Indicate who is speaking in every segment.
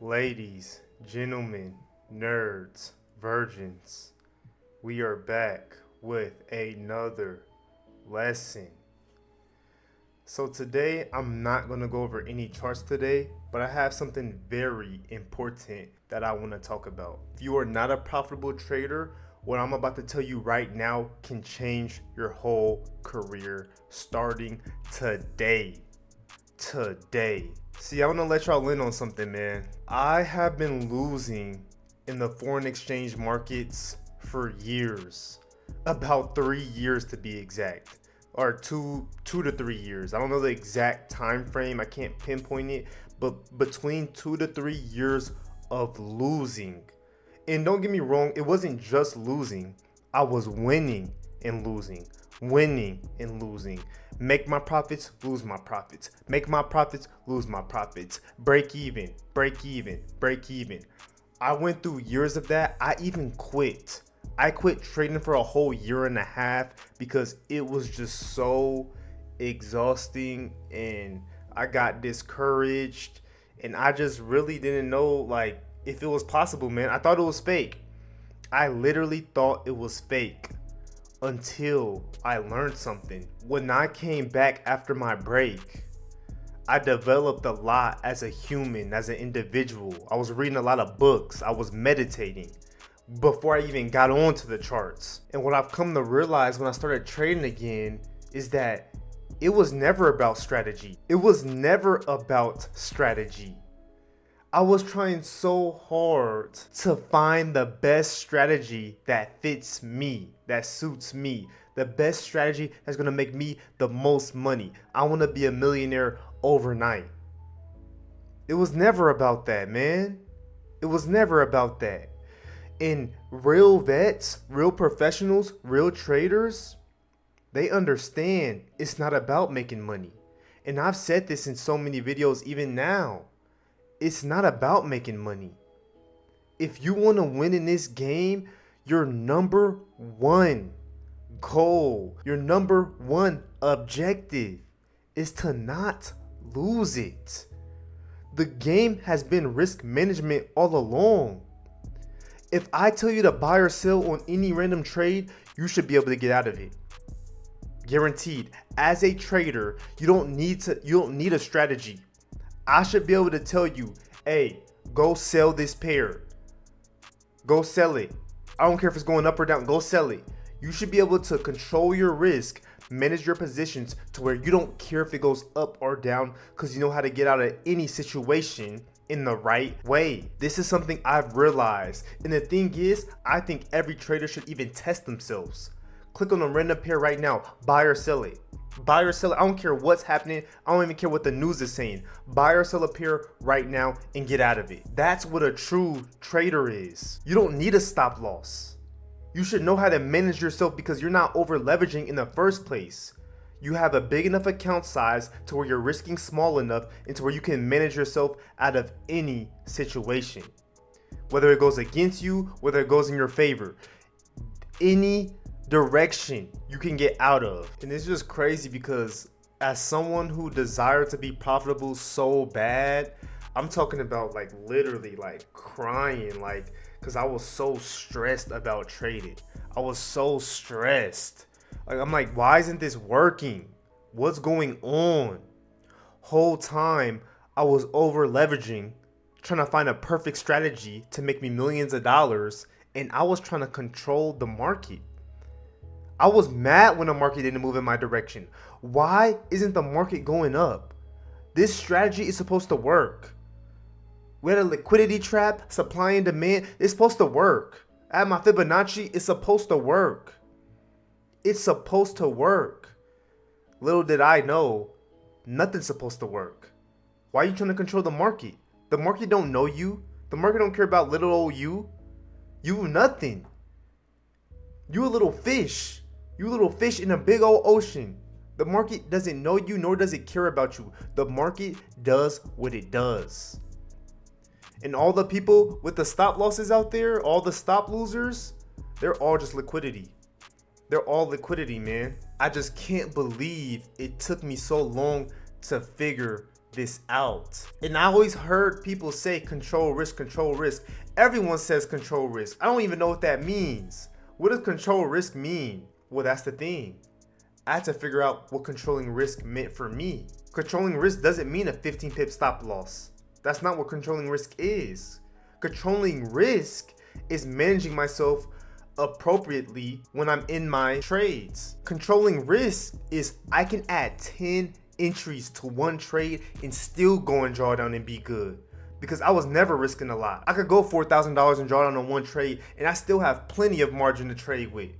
Speaker 1: Ladies, gentlemen, nerds, virgins, we are back with another lesson. So today I'm not going to go over any charts today, but I have something very important that I want to talk about. If you are not a profitable trader, what I'm about to tell you right now can change your whole career starting today. See, I want to let y'all in on something, man. I have been losing in the foreign exchange markets for years. About 3 years to be exact. Or two to 3 years. I don't know the exact time frame. I can't pinpoint it, but between 2 to 3 years of losing. And don't get me wrong, it wasn't just losing. I was winning and losing. Winning and losing. Make my profits, lose my profits. Make my profits, lose my profits. Break even, break even, break even. I went through years of that. I even quit. I quit trading for a whole year and a half because it was just so exhausting and I got discouraged and I just really didn't know like if it was possible, man. I thought it was fake. I literally thought it was fake until I learned something. When I came back after my break, I developed a lot as a human, as an individual. I was reading a lot of books. I was meditating before I even got onto the charts. And what I've come to realize when I started trading again is that it was never about strategy. It was never about strategy. I was trying so hard to find the best strategy that fits me, that suits me, the best strategy that's gonna make me the most money. I wanna be a millionaire overnight. It was never about that, man. It was never about that. And real vets, real professionals, real traders, they understand it's not about making money. And I've said this in so many videos even now. It's not about making money. If you want to win in this game, your number one goal, your number one objective is to not lose it. The game has been risk management all along. If I tell you to buy or sell on any random trade, you should be able to get out of it. Guaranteed. As a trader, you don't need a strategy. I should be able to tell you, hey, go sell this pair. Go sell it. I don't care if it's going up or down. Go sell it. You should be able to control your risk, manage your positions to where you don't care if it goes up or down because you know how to get out of any situation in the right way. This is something I've realized. And the thing is, I think every trader should even test themselves. Click on a random pair right now. Buy or sell it. Buy or sell it. I don't care what's happening. I don't even care what the news is saying. Buy or sell a pair right now and get out of it. That's what a true trader is. You don't need a stop loss. You should know how to manage yourself because you're not over leveraging in the first place. You have a big enough account size to where you're risking small enough and to where you can manage yourself out of any situation. Whether it goes against you, whether it goes in your favor. Any direction you can get out of. And it's just crazy because as someone who desired to be profitable so bad, I'm talking about like literally like crying, like because I was so stressed about trading. I was so stressed. Like I'm like, why isn't this working? What's going on? Whole time I was over leveraging, trying to find a perfect strategy to make me millions of dollars, and I was trying to control the market. I was mad when the market didn't move in my direction. Why isn't the market going up? This strategy is supposed to work. We had a liquidity trap, supply and demand. It's supposed to work. I had my Fibonacci. It's supposed to work. It's supposed to work. Little did I know, nothing's supposed to work. Why are you trying to control the market? The market don't know you. The market don't care about little old you. You nothing. You a little fish. You a little fish in a big old ocean. The market doesn't know you, nor does it care about you. The market does what it does. And all the people with the stop losses out there, all the stop losers, they're all just liquidity. They're all liquidity, man. I just can't believe it took me so long to figure this out. And I always heard people say control risk, control risk. Everyone says control risk. I don't even know what that means. What does control risk mean? Well, that's the thing. I had to figure out what controlling risk meant for me. Controlling risk doesn't mean a 15 pip stop loss. That's not what controlling risk is. Controlling risk is managing myself appropriately when I'm in my trades. Controlling risk is I can add 10 entries to one trade and still go and draw down and be good. Because I was never risking a lot. I could go $4,000 and draw down on one trade and I still have plenty of margin to trade with.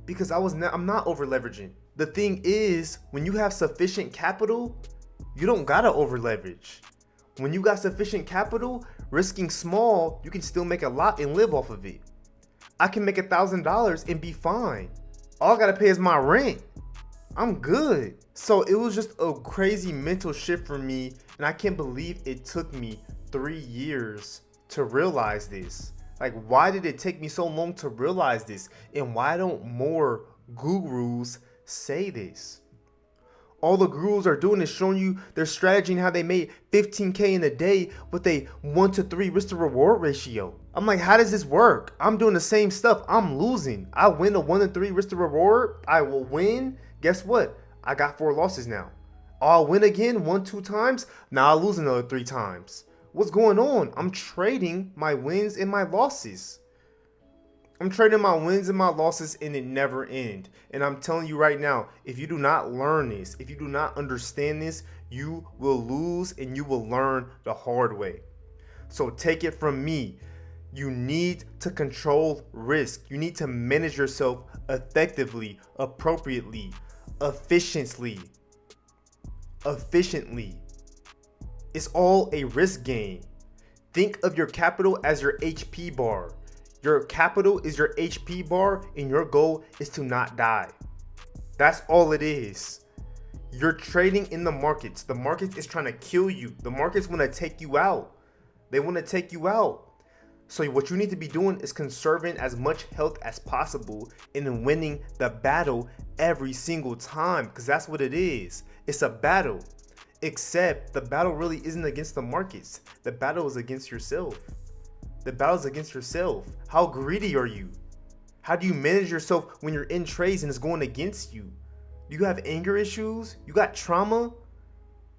Speaker 1: Because I'm not over leveraging. The thing is, when you have sufficient capital, you don't gotta over leverage. When you got sufficient capital, risking small, you can still make a lot and live off of it. I can make $1,000 and be fine. All I gotta pay is my rent. I'm good. So it was just a crazy mental shift for me, and I can't believe it took me 3 years to realize this. Like, why did it take me so long to realize this? And why don't more gurus say this? All the gurus are doing is showing you their strategy and how they made 15K in a day with a 1-to-3 risk to reward ratio. I'm like, how does this work? I'm doing the same stuff. I'm losing. I win a 1-to-3 risk to reward. I will win. Guess what? I got 4 losses now. I'll win again 1-2 times. Now I'll lose another 3 times. What's going on? I'm trading my wins and my losses. I'm trading my wins and my losses and it never ends. And I'm telling you right now, if you do not learn this, if you do not understand this, you will lose and you will learn the hard way. So take it from me. You need to control risk. You need to manage yourself effectively, appropriately, efficiently. It's all a risk game. Think of your capital as your HP bar. Your capital is your HP bar and your goal is to not die. That's all it is. You're trading in the markets. The markets is trying to kill you. The markets want to take you out. They want to take you out. So what you need to be doing is conserving as much health as possible and then winning the battle every single time, because that's what it is. It's a battle. Except the battle really isn't against the markets. The battle is against yourself. The battle's against yourself. How greedy are you? How do you manage yourself when you're in trades and it's going against you? Do you have anger issues? You got trauma?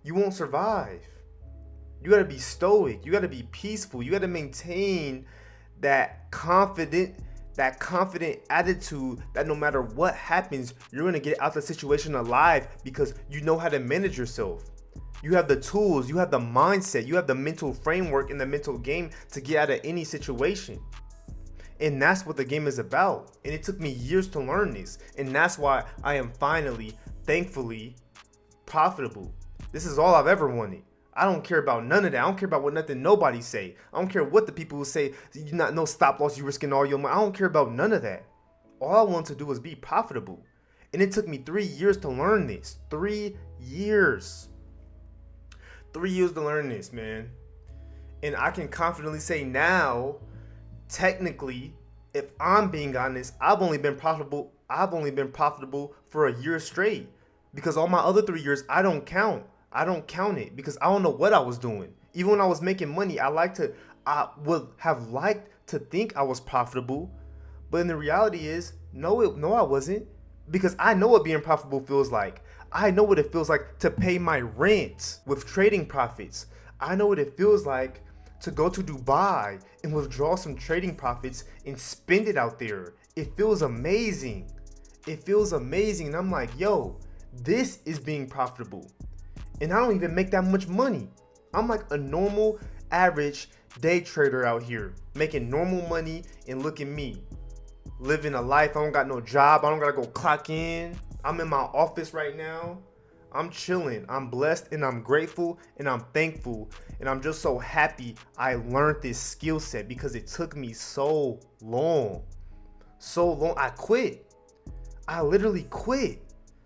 Speaker 1: You won't survive. You gotta be stoic. You gotta be peaceful. You gotta maintain that confident attitude that no matter what happens, you're gonna get out the situation alive because you know how to manage yourself. You have the tools, you have the mindset, you have the mental framework and the mental game to get out of any situation. And that's what the game is about. And it took me years to learn this. And that's why I am finally, thankfully, profitable. This is all I've ever wanted. I don't care about none of that. I don't care about what nothing nobody say. I don't care what the people who say, you not no stop loss, you risking all your money. I don't care about none of that. All I want to do is be profitable. And it took me 3 years to learn this. 3 years. 3 years to learn this, man. And I can confidently say now, technically, if I'm being honest, I've only been profitable for a year straight. Because all my other 3 years, I don't count it because I don't know what I was doing. Even when I was making money, I would have liked to think I was profitable. But in the reality is, no, I wasn't. Because I know what being profitable feels like. I know what it feels like to pay my rent with trading profits. I know what it feels like to go to Dubai and withdraw some trading profits and spend it out there. It feels amazing. And I'm like, yo, this is being profitable. And I don't even make that much money. I'm like a normal, average day trader out here, making normal money, and look at me. Living a life, I don't got no job, I don't gotta go clock in. I'm in my office right now. I'm chilling. I'm blessed and I'm grateful and I'm thankful. And I'm just so happy I learned this skill set because it took me so long. I quit. I literally quit.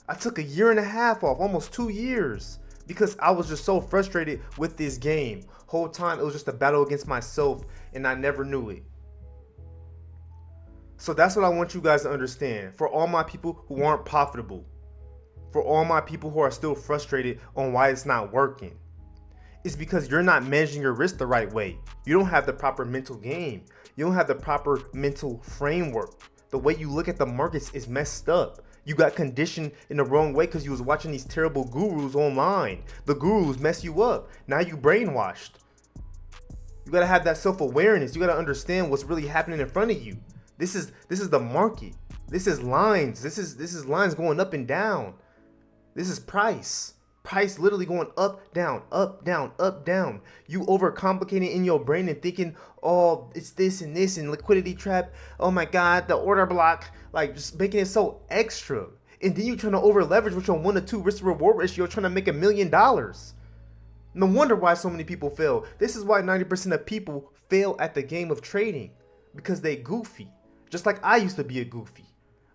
Speaker 1: I took 1.5 years off, almost 2 years, because I was just so frustrated with this game. Whole time it was just a battle against myself and I never knew it. So that's what I want you guys to understand. For all my people who aren't profitable, for all my people who are still frustrated on why it's not working, It's because you're not managing your risk the right way. You don't have the proper mental game. You don't have the proper mental framework. The way you look at the markets is messed up. You got conditioned in the wrong way because you was watching these terrible gurus online. The gurus mess you up. Now you brainwashed. You gotta have that self-awareness. You gotta understand what's really happening in front of you. This is the market. This is lines. This is lines going up and down. This is price. Price literally going up, down, up, down, up, down. You overcomplicating in your brain and thinking, oh, it's this and this and liquidity trap. Oh my God, the order block. Like just making it so extra. And then you trying to over leverage with your 1 to 2 risk to reward ratio, trying to make $1 million. No wonder why so many people fail. This is why 90% of people fail at the game of trading, because they goofy. Just like I used to be a goofy,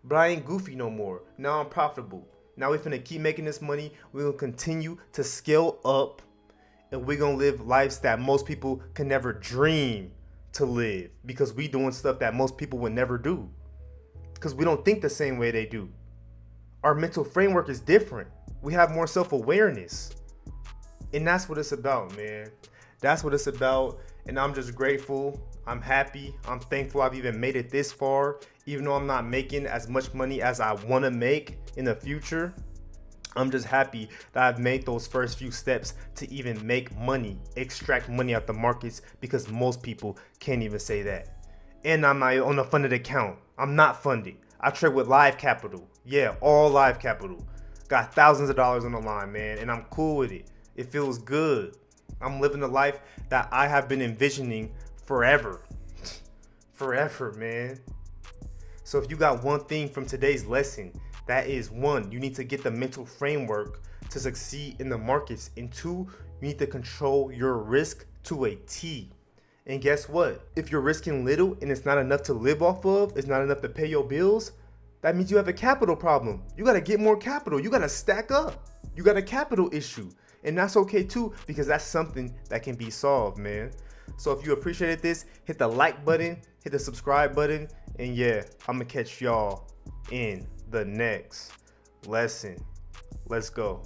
Speaker 1: but I ain't goofy no more. Now I'm profitable. Now we're finna keep making this money. We're gonna continue to scale up, and we're gonna live lives that most people can never dream to live, because we doing stuff that most people would never do, because we don't think the same way they do. Our mental framework is different. We have more self-awareness. And that's what it's about, man. That's what it's about. And I'm just grateful. I'm happy. I'm thankful I've even made it this far. Even though I'm not making as much money as I want to make in the future, I'm just happy that I've made those first few steps to even make money, extract money out the markets, because most people can't even say that. And I'm not on a funded account. I'm not funded. I trade with live capital. Yeah, all live capital. Got thousands of dollars on the line, man. And I'm cool with it. It feels good. I'm living the life that I have been envisioning forever. Forever, man. So if you got one thing from today's lesson, that is, 1, you need to get the mental framework to succeed in the markets. And 2, you need to control your risk to a T. And guess what? If you're risking little and it's not enough to live off of, it's not enough to pay your bills, that means you have a capital problem. You got to get more capital. You got to stack up. You got a capital issue. And that's okay too, because that's something that can be solved, man. So if you appreciated this, hit the like button, hit the subscribe button, and yeah, I'm gonna catch y'all in the next lesson. Let's go.